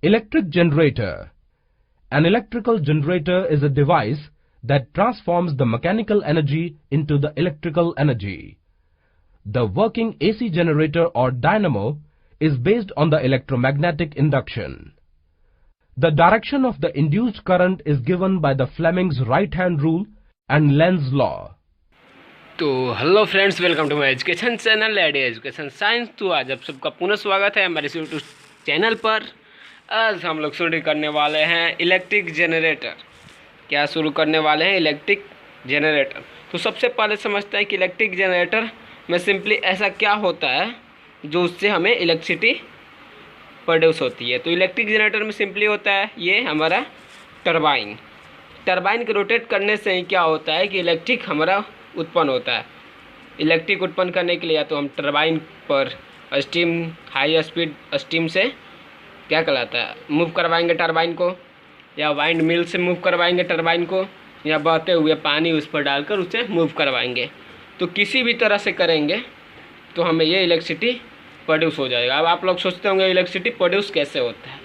Electric generator. An electrical generator is a device that transforms the mechanical energy into the electrical energy. The working AC generator or dynamo is based on the electromagnetic induction. The direction of the induced current is given by the Fleming's right-hand rule and Lenz's law. तो hello friends, welcome to my education channel idea education science. तो आज आप सबका पुनः स्वागत है हमारे YouTube channel पर। आज हम लोग शुरू करने वाले हैं इलेक्ट्रिक जनरेटर। क्या शुरू करने वाले हैं? Electric generator. तो सबसे पहले समझते हैं कि इलेक्ट्रिक जनरेटर में सिंपली ऐसा क्या होता है जो उससे हमें इलेक्ट्रिसिटी प्रोड्यूस होती है। तो इलेक्ट्रिक जनरेटर में सिंपली होता है ये हमारा टरबाइन के रोटेट करने से ही क्या होता है कि इलेक्ट्रिक हमारा उत्पन्न होता है। इलेक्ट्रिक उत्पन्न करने के लिए या तो हम टरबाइन पर स्टीम, हाई स्पीड स्टीम से क्या कहलाता है, मूव करवाएंगे टरबाइन को, या वाइंड मिल से मूव करवाएंगे टरबाइन को, या बहते हुए पानी उस पर डालकर उसे मूव करवाएंगे। तो किसी भी तरह से करेंगे तो हमें ये इलेक्ट्रिसिटी प्रोड्यूस हो जाएगा। अब आप लोग सोचते होंगे इलेक्ट्रिसिटी प्रोड्यूस कैसे होता है।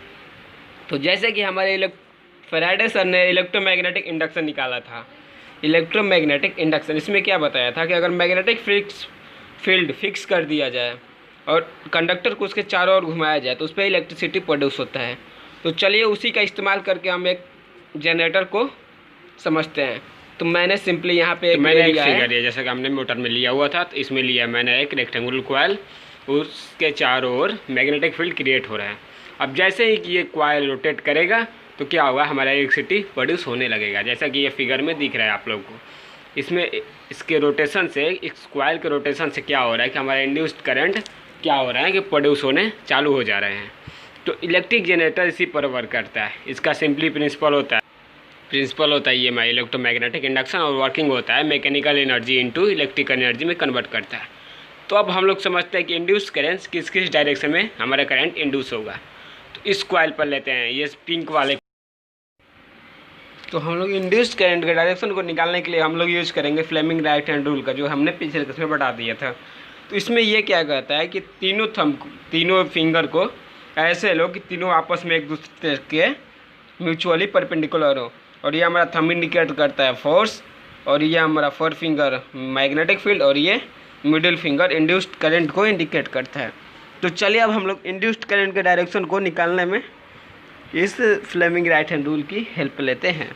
तो जैसे कि हमारे फैराडे सर ने इलेक्ट्रोमैग्नेटिक इंडक्शन निकाला था। इलेक्ट्रोमैग्नेटिक इंडक्शन, इसमें क्या बताया था कि अगर मैग्नेटिक फील्ड फिक्स कर दिया जाए और कंडक्टर को उसके चारों ओर घुमाया जाए तो उस पर इलेक्ट्रिसिटी प्रोड्यूस होता है। तो चलिए उसी का इस्तेमाल करके हम एक जनरेटर को समझते हैं। तो मैंने सिंपली यहाँ पे मैंने एक फिगर है, जैसा कि हमने मोटर में लिया हुआ था, तो इसमें लिया मैंने एक रेक्टेंगुलर कॉइल, उसके चारों ओर मैग्नेटिक फील्ड क्रिएट हो रहा है। अब जैसे ही कि ये कॉइल रोटेट करेगा तो क्या होगा, हमारा इलेक्ट्रिसिटी प्रोड्यूस होने लगेगा। जैसा कि ये फिगर में दिख रहा है आप लोगों को। इसमें इसके रोटेशन से, इस कॉइल के रोटेशन से क्या हो रहा है कि हमारा इंड्यूस्ड करंट क्या हो रहा है कि प्रोड्यूस होने चालू हो जा रहे हैं। तो इलेक्ट्रिक जनरेटर इसी पर वर्क करता है। इसका सिंपली प्रिंसिपल होता है ये इलेक्ट्रोमैग्नेटिक इंडक्शन, और वर्किंग होता है mechanical energy into electrical energy में कन्वर्ट करता है। तो अब हम लोग समझते हैं कि इंड्यूस्ड करंट किस किस डायरेक्शन में हमारा करंट इंड्यूस होगा। तो इस कॉइल पर लेते हैं ये पिंक वाले। तो हम लोग इंड्यूस्ड करंट के डायरेक्शन को निकालने के लिए हम लोग यूज करेंगे फ्लेमिंग राइट हैंड रूल का, जो हमने पिछले क्लास में बता दिया था। तो इसमें ये क्या कहता है कि तीनों फिंगर को ऐसे लो कि तीनों आपस में एक दूसरे के म्यूचुअली परपेंडिकुलर हो, और ये हमारा थंब इंडिकेट करता है फोर्स, और ये हमारा फोर फिंगर मैग्नेटिक फील्ड, और ये मिडिल फिंगर इंड्यूस्ड करंट को इंडिकेट करता है। तो चलिए अब हम लोग इंड्यूस्ड करंट के डायरेक्शन को निकालने में इस फ्लेमिंग राइट हैंड रूल की हेल्प लेते हैं।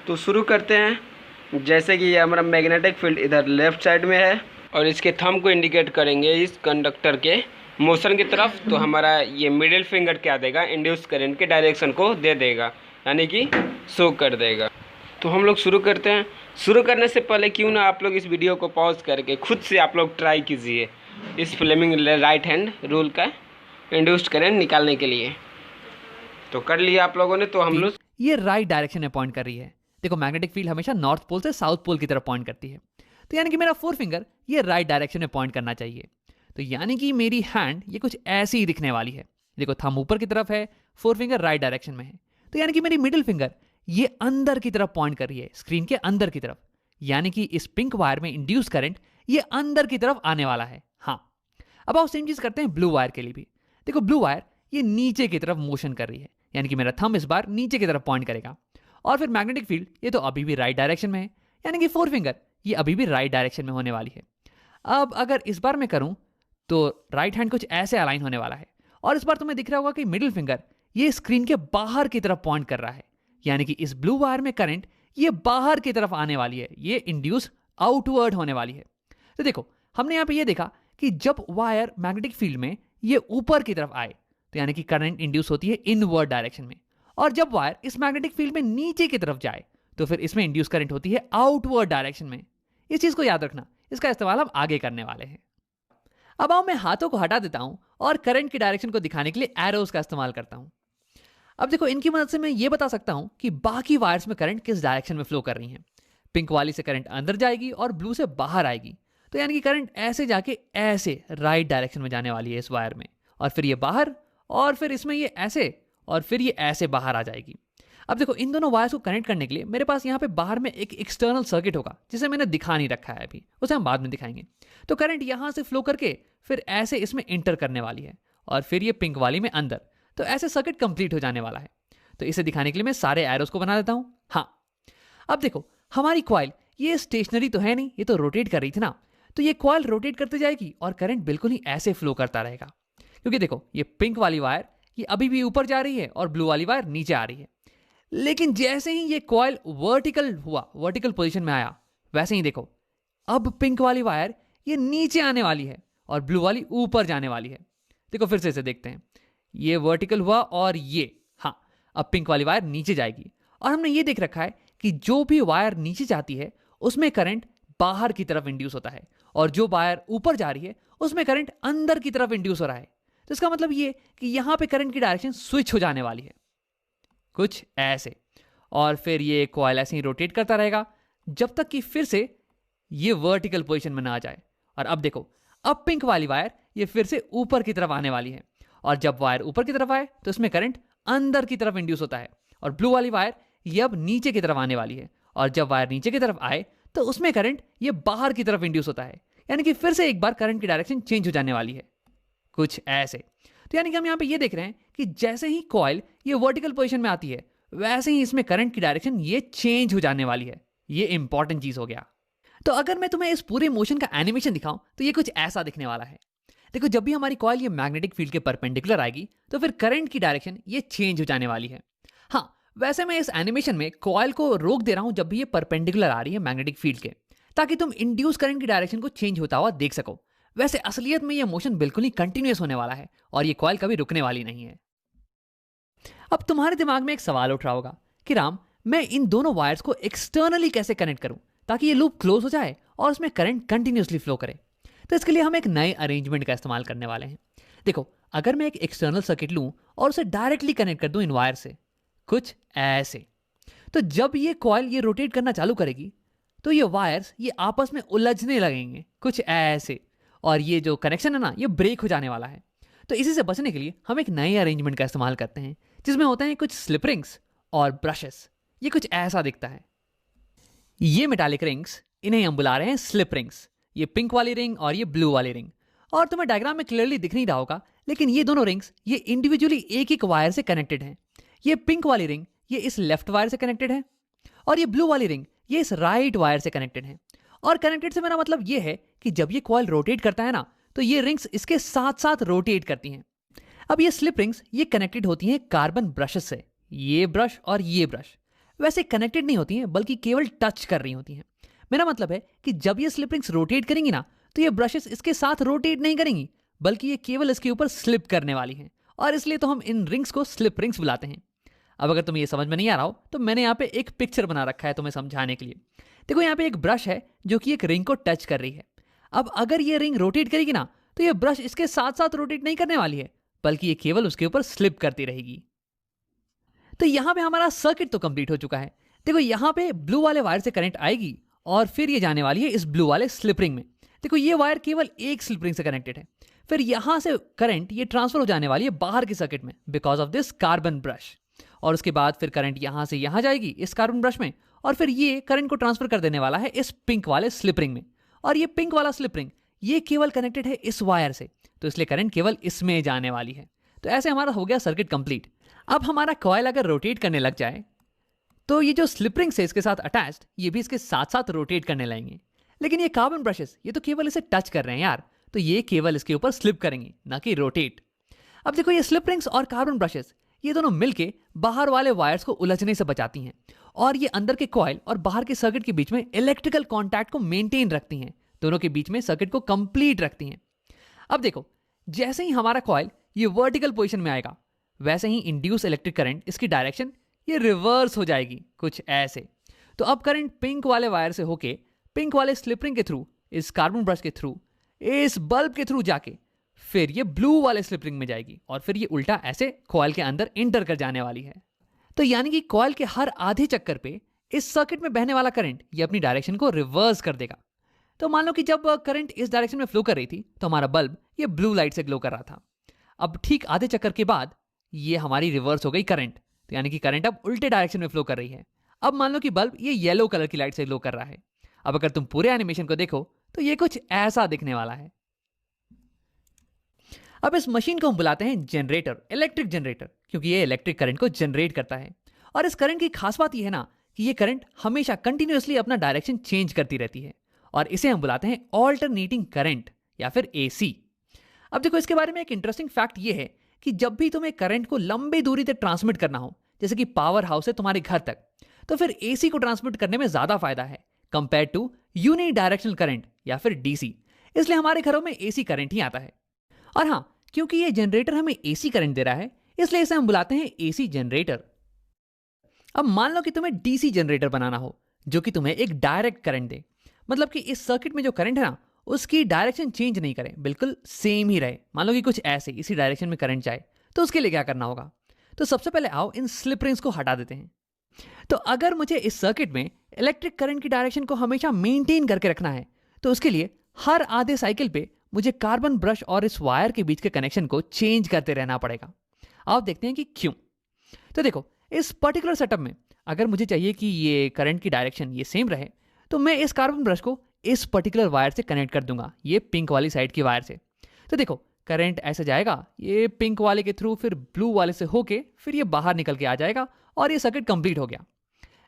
तो शुरू करते हैं। जैसे कि ये हमारा मैग्नेटिक फील्ड इधर लेफ्ट साइड में है, और इसके थंब को इंडिकेट करेंगे इस कंडक्टर के मोशन की तरफ। तो हमारा ये मिडिल फिंगर क्या देगा, इंड्यूस्ड करंट के डायरेक्शन को दे देगा, यानी कि शो कर देगा। तो हम लोग शुरू करते हैं। शुरू करने से पहले क्यों ना आप लोग इस वीडियो को पॉज करके खुद से आप लोग ट्राई कीजिए इस फ्लेमिंग राइट हैंड रूल का इंड्यूस्ड करंट निकालने के लिए। तो कर लिया आप लोगों ने। तो हम लोग ये राइट डायरेक्शन में पॉइंट कर रही है। देखो, मैग्नेटिक फील्ड हमेशा नॉर्थ पोल से साउथ पोल की तरफ पॉइंट करती है। तो यानी कि मेरा फोर फिंगर ये राइट डायरेक्शन में पॉइंट करना चाहिए। तो यानी कि मेरी हैंड ये कुछ ऐसी ही दिखने वाली है। देखो, थंब ऊपर की तरफ है, फोर फिंगर राइट डायरेक्शन में है। तो यानी कि मेरी मिडिल फिंगर ये अंदर की तरफ पॉइंट कर रही है, स्क्रीन के अंदर की तरफ। यानी कि इस पिंक वायर में इंड्यूस करंट ये अंदर की तरफ आने वाला है। हाँ, अब आओ सेम चीज करते हैं ब्लू वायर के लिए भी। देखो, ब्लू वायर ये नीचे की तरफ मोशन कर रही है, यानी कि मेरा थंब इस बार नीचे की तरफ पॉइंट करेगा। और फिर मैग्नेटिक फील्ड ये तो अभी भी राइट डायरेक्शन में है, यानी कि फोर फिंगर ये अभी भी राइट डायरेक्शन में होने वाली है। अब अगर इस बार मैं करूं तो राइट हैंड कुछ ऐसे अलाइन होने वाला है, और इस बार तुम्हें दिख रहा होगा कि मिडिल फिंगर ये स्क्रीन के बाहर की तरफ पॉइंट कर रहा है, यानी कि इस ब्लू वायर में करंट ये बाहर की तरफ आने वाली है, ये इंड्यूस आउटवर्ड होने वाली है। तो देखो, हमने यहाँ पे ये देखा कि जब वायर मैग्नेटिक फील्ड में ये ऊपर की तरफ आए तो यानी कि करंट इंड्यूस होती है इनवर्ड डायरेक्शन में, और जब वायर इस मैग्नेटिक फील्ड में नीचे की तरफ जाए तो फिर इसमें इंड्यूस करंट होती है आउटवर्ड डायरेक्शन में। इस चीज को याद रखना, इसका इस्तेमाल हम आगे करने वाले हैं। अब आओ मैं हाथों को हटा देता हूं और करंट की डायरेक्शन को दिखाने के लिए एरोज का इस्तेमाल करता हूं। अब देखो, इनकी मदद से मैं ये बता सकता हूं कि बाकी वायर्स में करंट किस डायरेक्शन में फ्लो कर रही हैं। पिंक वाली से करंट अंदर जाएगी और ब्लू से बाहर आएगी। तो यानी कि करंट ऐसे जाके ऐसे राइट डायरेक्शन में जाने वाली है इस वायर में, और फिर ये बाहर, और फिर इसमें ये ऐसे, और फिर ये ऐसे बाहर आ जाएगी। अब देखो, इन दोनों वायर्स को कनेक्ट करने के लिए मेरे पास यहाँ पे बाहर में एक एक्सटर्नल सर्किट होगा, जिसे मैंने दिखा नहीं रखा है अभी, उसे हम बाद में दिखाएंगे। तो करंट यहाँ से फ्लो करके फिर ऐसे इसमें इंटर करने वाली है, और फिर ये पिंक वाली में अंदर। तो ऐसे सर्किट कंप्लीट हो जाने वाला है। तो इसे दिखाने के लिए मैं सारे एरोस को बना देता हूं। हाँ, अब देखो हमारी कॉइल ये स्टेशनरी तो है नहीं, ये तो रोटेट कर रही थी ना, तो ये कॉइल रोटेट करते जाएगी और करंट बिल्कुल ही ऐसे फ्लो करता रहेगा। क्योंकि देखो ये पिंक वाली वायर ये अभी भी ऊपर जा रही है और ब्लू वाली वायर नीचे आ रही है। लेकिन जैसे ही ये कॉइल वर्टिकल हुआ, वर्टिकल पोजीशन में आया, वैसे ही देखो अब पिंक वाली वायर ये नीचे आने वाली है और ब्लू वाली ऊपर जाने वाली है। देखो फिर से इसे देखते हैं, ये वर्टिकल हुआ और ये, हाँ, अब पिंक वाली वायर नीचे जाएगी। और हमने ये देख रखा है कि जो भी वायर नीचे जाती है उसमें करंट बाहर की तरफ इंड्यूस होता है और जो वायर ऊपर जा रही है उसमें करंट अंदर की तरफ इंड्यूस हो रहा है। तो इसका मतलब ये कि यहां पे करंट की डायरेक्शन स्विच हो जाने वाली है कुछ ऐसे, और फिर ये कॉइल ऐसे ही रोटेट करता रहेगा जब तक कि फिर से ये वर्टिकल पोजीशन में ना आ जाए। और अब देखो अब पिंक वाली वायर ये फिर से ऊपर की तरफ आने वाली है और जब वायर ऊपर की तरफ आए तो इसमें करंट अंदर की तरफ इंड्यूस होता है और ब्लू वाली वायर ये अब नीचे की तरफ आने वाली है और जब वायर नीचे की तरफ आए तो उसमें करंट ये बाहर की तरफ इंड्यूस होता है। यानी कि फिर से एक बार करंट की डायरेक्शन चेंज हो जाने वाली है कुछ ऐसे। तो यानी कि हम यहाँ पे ये देख रहे हैं कि जैसे ही कॉइल ये वर्टिकल पोजीशन में आती है वैसे ही इसमें करंट की डायरेक्शन ये चेंज हो जाने वाली है। ये इंपॉर्टेंट चीज हो गया। तो अगर मैं तुम्हें इस पूरे मोशन का एनिमेशन दिखाऊं तो ये कुछ ऐसा दिखने वाला है। देखो जब भी हमारी कॉइल ये मैग्नेटिक फील्ड के परपेंडिकुलर आएगी तो फिर करंट की डायरेक्शन ये चेंज हो जाने वाली है। हाँ, वैसे मैं इस एनिमेशन में कॉइल को रोक दे रहा हूं जब भी ये परपेंडिकुलर आ रही है मैग्नेटिक फील्ड के, ताकि तुम इंड्यूस करंट की डायरेक्शन को चेंज होता हुआ देख सको। वैसे असलियत में ये मोशन बिल्कुल ही कंटिन्यूअस होने वाला है और ये कॉइल कभी रुकने वाली नहीं है। अब तुम्हारे दिमाग में एक सवाल उठ रहा होगा कि राम, मैं इन दोनों वायर्स को एक्सटर्नली कैसे कनेक्ट करूं ताकि ये लूप क्लोज हो जाए और उसमें करंट कंटिन्यूअसली फ्लो करे। तो इसके लिए हम एक नए अरेंजमेंट का इस्तेमाल करने वाले हैं। देखो अगर मैं एक एक्सटर्नल सर्किट लूं और उसे डायरेक्टली कनेक्ट कर दूं इन वायर से कुछ ऐसे, तो जब ये कॉइल ये रोटेट करना चालू करेगी तो ये वायर्स ये आपस में उलझने लगेंगे कुछ ऐसे, और ये जो कनेक्शन है ना ये ब्रेक हो जाने वाला है। तो इसी से बचने के लिए हम एक नए अरेंजमेंट का इस्तेमाल करते हैं जिसमें होते हैं कुछ स्लिप रिंग्स और ब्रशेस। ये कुछ ऐसा दिखता है। ये मेटालिक रिंग्स, इन्हें हम बुला रहे हैं स्लिप रिंग्स। ये पिंक वाली रिंग और ये ब्लू वाली रिंग, और तुम्हें डायग्राम में क्लियरली दिख नहीं रहा होगा लेकिन ये दोनों रिंग्स ये इंडिविजुअली एक एक वायर से कनेक्टेड हैं। ये पिंक वाली रिंग ये इस लेफ्ट वायर से कनेक्टेड है और ये ब्लू वाली रिंग ये इस राइट वायर से कनेक्टेड है। और कनेक्टेड से मेरा मतलब ये है कि जब ये कॉइल रोटेट करता है ना तो ये रिंग्स इसके साथ साथ रोटेट करती हैं। अब ये स्लिप रिंग्स ये कनेक्टेड होती हैं कार्बन ब्रशेस से, ये ब्रश और ये ब्रश। वैसे कनेक्टेड नहीं होती हैं बल्कि केवल टच कर रही होती हैं। मेरा मतलब है कि जब ये स्लिप रिंग्स रोटेट करेंगी ना तो ये ब्रशेस इसके साथ रोटेट नहीं करेंगी बल्कि ये केवल इसके ऊपर स्लिप करने वाली हैं, और इसलिए तो हम इन रिंग्स को स्लिप रिंग्स बुलाते हैं। अब अगर तुम्हें ये समझ में नहीं आ रहा हो तो मैंने यहाँ पे एक पिक्चर बना रखा है तुम्हें समझाने के लिए। देखो यहाँ पे एक ब्रश है जो कि एक रिंग को टच कर रही है। अब अगर ये रिंग रोटेट करेगी ना तो ये ब्रश इसके साथ साथ रोटेट नहीं करने वाली है बल्कि ये केवल उसके ऊपर स्लिप करती रहेगी। तो यहाँ पे हमारा सर्किट तो कंप्लीट हो चुका है। देखो यहाँ पे ब्लू वाले वायर से करंट आएगी और फिर ये जाने वाली है इस ब्लू वाले स्लिप रिंग में। देखो ये वायर केवल एक स्लिप रिंग से कनेक्टेड है। फिर यहां से करंट ये ट्रांसफर हो जाने वाली है बाहर के सर्किट में because of this carbon brush, और उसके बाद फिर करंट यहां से यहां जाएगी इस कार्बन ब्रश में, और फिर ये करंट को ट्रांसफर कर देने वाला है इस पिंक वाले स्लिप रिंग में। और ये पिंक वाला स्लिप रिंग ये केवल कनेक्टेड है इस वायर से, तो इसलिए करंट केवल इसमें जाने वाली है। तो ऐसे हमारा हो गया सर्किट कंप्लीट। अब हमारा कॉइल अगर रोटेट करने लग जाए तो ये जो स्लिप रिंग से इसके साथ अटैच्ड ये भी इसके साथ साथ रोटेट करने लगेंगे। लेकिन ये कार्बन ब्रशेस ये तो केवल इसे टच कर रहे हैं यार, तो ये केवल इसके ऊपर स्लिप करेंगे ना कि रोटेट। अब देखो ये स्लिप रिंग्स और कार्बन ब्रशेस ये दोनों मिलके बाहर वाले वायर्स को उलझने से बचाती हैं और ये अंदर के कॉइल और बाहर के सर्किट के बीच में इलेक्ट्रिकल कॉन्टैक्ट को मेंटेन रखती हैं, दोनों के बीच में सर्किट को कंप्लीट रखती हैं। अब देखो जैसे ही हमारा कॉइल ये वर्टिकल पोजीशन में आएगा वैसे ही इंड्यूस इलेक्ट्रिक करंट इसकी डायरेक्शन ये रिवर्स हो जाएगी कुछ ऐसे। तो अब करंट पिंक वाले वायर से होके पिंक वाले स्लिप रिंग के थ्रू, इस कार्बन ब्रश के थ्रू, इस बल्ब के थ्रू जाके फिर ये ब्लू वाले स्लिप रिंग में जाएगी और फिर ये उल्टा ऐसे कॉइल के अंदर इंटर कर जाने वाली है। तो यानी कि कॉइल के हर आधे चक्कर पे इस सर्किट में बहने वाला करंट ये अपनी डायरेक्शन को रिवर्स कर देगा। तो मान लो कि जब करंट इस डायरेक्शन में फ्लो कर रही थी तो हमारा बल्ब ये ब्लू लाइट से ग्लो कर रहा था। अब ठीक आधे चक्कर के बाद ये हमारी रिवर्स हो गई करंट, तो यानी कि करंट अब उल्टे डायरेक्शन में फ्लो कर रही है। अब मान लो कि बल्ब ये येलो कलर की लाइट से ग्लो कर रहा है। अब अगर तुम पूरे एनिमेशन को देखो तो ये कुछ ऐसा दिखने वाला है। अब इस मशीन को हम बुलाते हैं जनरेटर, इलेक्ट्रिक जनरेटर, क्योंकि ये इलेक्ट्रिक करंट को जनरेट करता है। और इस करंट की खास बात यह है ना कि ये करंट हमेशा कंटिन्यूअसली अपना डायरेक्शन चेंज करती रहती है, और इसे हम बुलाते हैं ऑल्टरनेटिंग करंट या फिर एसी। अब देखो, इसके बारे में एक इंटरेस्टिंग फैक्ट ये है कि जब भी तुम्हें करंट को लंबी दूरी तक ट्रांसमिट करना हो, जैसे कि पावर हाउस है तुम्हारे घर तक, तो फिर एसी को ट्रांसमिट करने में ज्यादा फायदा है compare to unidirectional current या फिर डीसी। इसलिए हमारे घरों में एसी करंट ही आता है। और हाँ, क्योंकि ये जनरेटर हमें एसी करंट दे रहा है, इसलिए इसे हम बुलाते हैं एसी जनरेटर। अब मान लो कि तुम्हें डीसी जनरेटर बनाना हो जो कि तुम्हें एक डायरेक्ट करंट दे, मतलब कि इस सर्किट में जो करंट है ना उसकी डायरेक्शन चेंज नहीं करे, बिल्कुल सेम ही रहे। मान लो कि कुछ ऐसे इसी डायरेक्शन में करंट जाए, तो उसके लिए क्या करना होगा? तो सबसे पहले आओ इन स्लिप रिंग्स को हटा देते हैं। तो अगर मुझे इस सर्किट में इलेक्ट्रिक करंट की डायरेक्शन को हमेशा मेंटेन करके रखना है, तो उसके लिए हर आधे साइकिल पे मुझे कार्बन ब्रश और इस वायर के बीच के कनेक्शन को चेंज करते रहना पड़ेगा। आप देखते हैं कि क्यों। तो देखो, इस पर्टिकुलर सेटअप में अगर मुझे चाहिए कि ये करंट की डायरेक्शन ये सेम रहे, तो मैं इस कार्बन ब्रश को इस पर्टिकुलर वायर से कनेक्ट कर दूंगा, ये पिंक वाली साइड की वायर से। तो देखो, करंट ऐसे जाएगा ये पिंक वाले के थ्रू, फिर ब्लू वाले से होके फिर ये बाहर निकल के आ जाएगा और ये सर्किट कंप्लीट हो गया।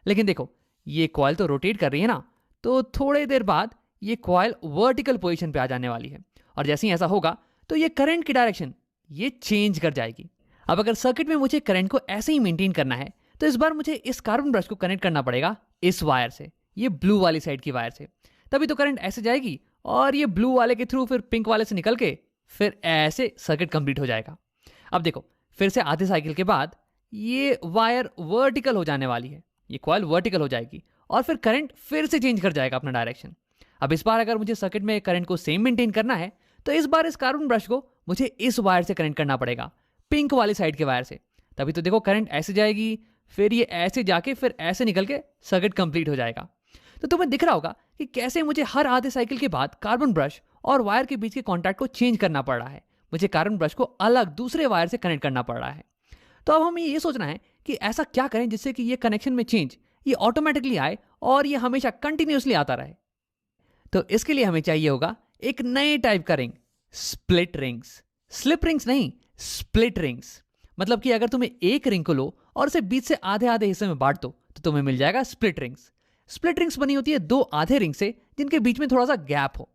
लेकिन देखो, ये कॉइल तो रोटेट कर रही है ना, तो थोड़ी देर बाद ये कॉइल वर्टिकल पोजीशन पे आ जाने वाली है, और जैसे ही ऐसा होगा तो ये करंट की डायरेक्शन ये चेंज कर जाएगी। अब अगर सर्किट में मुझे करंट को ऐसे ही मेंटेन करना है, तो इस बार मुझे इस कार्बन ब्रश को कनेक्ट करना पड़ेगा इस वायर से, ये ब्लू वाली साइड की वायर से। तभी तो करंट ऐसे जाएगी और ये ब्लू वाले के थ्रू फिर पिंक वाले से निकल के फिर ऐसे सर्किट कंप्लीट हो जाएगा। अब देखो, फिर से आधे साइकिल के बाद ये वायर वर्टिकल हो जाने वाली है, ये कॉइल वर्टिकल हो जाएगी और फिर करंट फिर से चेंज कर जाएगा अपना डायरेक्शन। अब इस बार अगर मुझे सर्किट में करंट को सेम मेंटेन करना है, तो इस बार इस कार्बन ब्रश को मुझे इस वायर से कनेक्ट करना पड़ेगा, पिंक वाली साइड के वायर से। तभी तो देखो, करंट ऐसे जाएगी, फिर ये ऐसे जाके फिर ऐसे निकल के सर्किट कंप्लीट हो जाएगा। तो तुम्हें दिख रहा होगा कि कैसे मुझे हर आधे साइकिल के बाद कार्बन ब्रश और वायर के बीच के कॉन्टैक्ट को चेंज करना पड़ रहा है, मुझे कार्बन ब्रश को अलग दूसरे वायर से कनेक्ट करना पड़ रहा है। तो अब हमें ये सोचना है कि ऐसा क्या करें जिससे कि ये कनेक्शन में चेंज ये ऑटोमेटिकली आए और ये हमेशा कंटिन्यूसली आता रहे। तो इसके लिए हमें चाहिए होगा एक नए टाइप का ring, split rings. Slip rings नहीं, स्प्लिट रिंग्स। मतलब कि अगर तुम्हें एक रिंग को लो और उसे बीच से आधे आधे हिस्से में बांट दो, तो तुम्हें मिल जाएगा स्प्लिट रिंग्स। स्प्लिट रिंग्स बनी होती है दो आधे रिंग से जिनके बीच में थोड़ा सा गैप हो।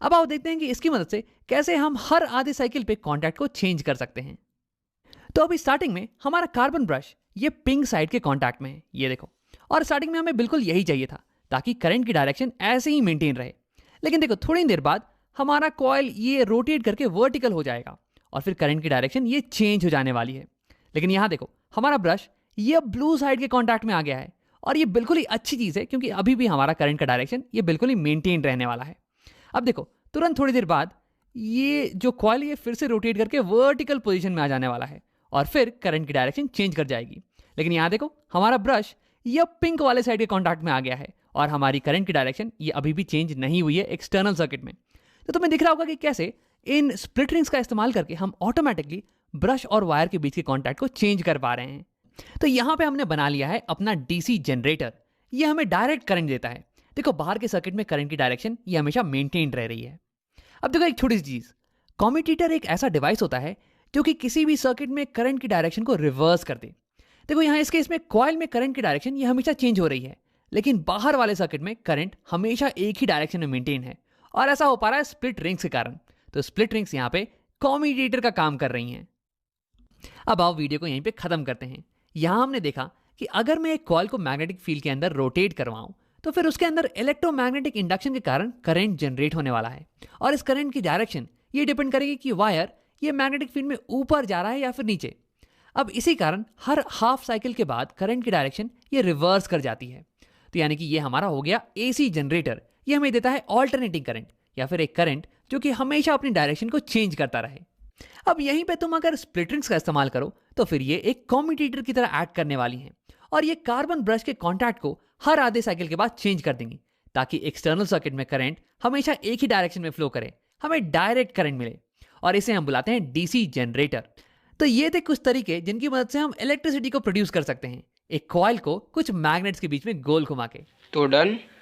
अब आओ देखते हैं कि इसकी मदद से कैसे हम हर आधे साइकिल पे कॉन्टैक्ट को चेंज कर सकते हैं। तो अभी स्टार्टिंग में हमारा कार्बन ब्रश ये पिंक साइड के कॉन्टैक्ट में है, ये देखो। और स्टार्टिंग में हमें बिल्कुल यही चाहिए था ताकि करंट की डायरेक्शन ऐसे ही मेंटेन रहे। लेकिन देखो, थोड़ी देर बाद हमारा कॉइल ये रोटेट करके वर्टिकल हो जाएगा और फिर करंट की डायरेक्शन ये चेंज हो जाने वाली है। लेकिन यहां देखो, हमारा ब्रश ये ब्लू साइड के कॉन्टैक्ट में आ गया है और ये बिल्कुल ही अच्छी चीज है, क्योंकि अभी भी हमारा करंट का डायरेक्शन ये बिल्कुल ही मेंटेन रहने वाला है। अब देखो, तुरंत थोड़ी देर बाद ये जो कॉइल ये फिर से रोटेट करके वर्टिकल पोजीशन में आ जाने वाला है और फिर करंट की डायरेक्शन चेंज कर जाएगी। लेकिन यहाँ देखो, हमारा ब्रश ये पिंक वाले साइड के कॉन्टैक्ट में आ गया है और हमारी करंट की डायरेक्शन ये अभी भी चेंज नहीं हुई है एक्सटर्नल सर्किट में। तो तुम्हें दिख रहा होगा कि कैसे इन स्प्लिट रिंग्स का इस्तेमाल करके हम ऑटोमेटिकली ब्रश और वायर के बीच के कॉन्टैक्ट को चेंज कर पा रहे हैं। तो यहाँ पे हमने बना लिया है अपना डीसी जनरेटर। ये हमें डायरेक्ट करंट देता है। देखो, बाहर के सर्किट में करंट की डायरेक्शन ये हमेशा मेंटेन रह रही है। अब देखो, एक छोटी सी चीज, कम्यूटेटर एक ऐसा डिवाइस होता है जो कि किसी भी सर्किट में करंट की डायरेक्शन को रिवर्स कर दे। देखो, यहाँ इस केस में कॉइल में करंट की डायरेक्शन ये हमेशा चेंज हो रही है, लेकिन बाहर वाले सर्किट में करंट हमेशा एक ही डायरेक्शन में मेंटेन है और ऐसा हो पा रहा है स्प्लिट रिंग्स के कारण। तो स्प्लिट रिंग्स यहाँ पे कम्यूटेटर का काम कर रही हैं। अब आओ वीडियो को यहीं पे खत्म करते हैं। यहां हमने देखा कि अगर मैं एक कॉइल को मैग्नेटिक फील्ड के अंदर रोटेट करवाऊं, तो फिर उसके अंदर इलेक्ट्रोमैग्नेटिक इंडक्शन के कारण करंट जनरेट होने वाला है और इस करंट की डायरेक्शन ये डिपेंड करेगी कि वायर ये मैग्नेटिक फील्ड में ऊपर जा रहा है या फिर नीचे। अब इसी कारण हर हाफ साइकिल के बाद करंट की डायरेक्शन ये रिवर्स कर जाती है। तो यानी कि ये हमारा हो गया एसी जनरेटर। ये हमें देता है ऑल्टरनेटिंग करंट या फिर एक करंट जो कि हमेशा अपनी डायरेक्शन को चेंज करता रहे। अब यहीं पे तुम अगर स्प्लिट रिंग्स का इस्तेमाल करो तो फिर ये एक कम्यूटेटर की तरह एक्ट करने वाली हैं और ये कार्बन ब्रश के कॉन्टैक्ट को हर आधे साइकिल के बाद चेंज कर देंगी ताकि एक्सटर्नल सर्किट में करंट हमेशा एक ही डायरेक्शन में फ्लो करे, हमें डायरेक्ट करंट मिले, और इसे हम बुलाते हैं डीसी जनरेटर। तो ये थे कुछ तरीके जिनकी मदद से हम इलेक्ट्रिसिटी को प्रोड्यूस कर सकते हैं एक कॉइल को कुछ मैग्नेट्स के बीच में गोल घुमा के। तो डन।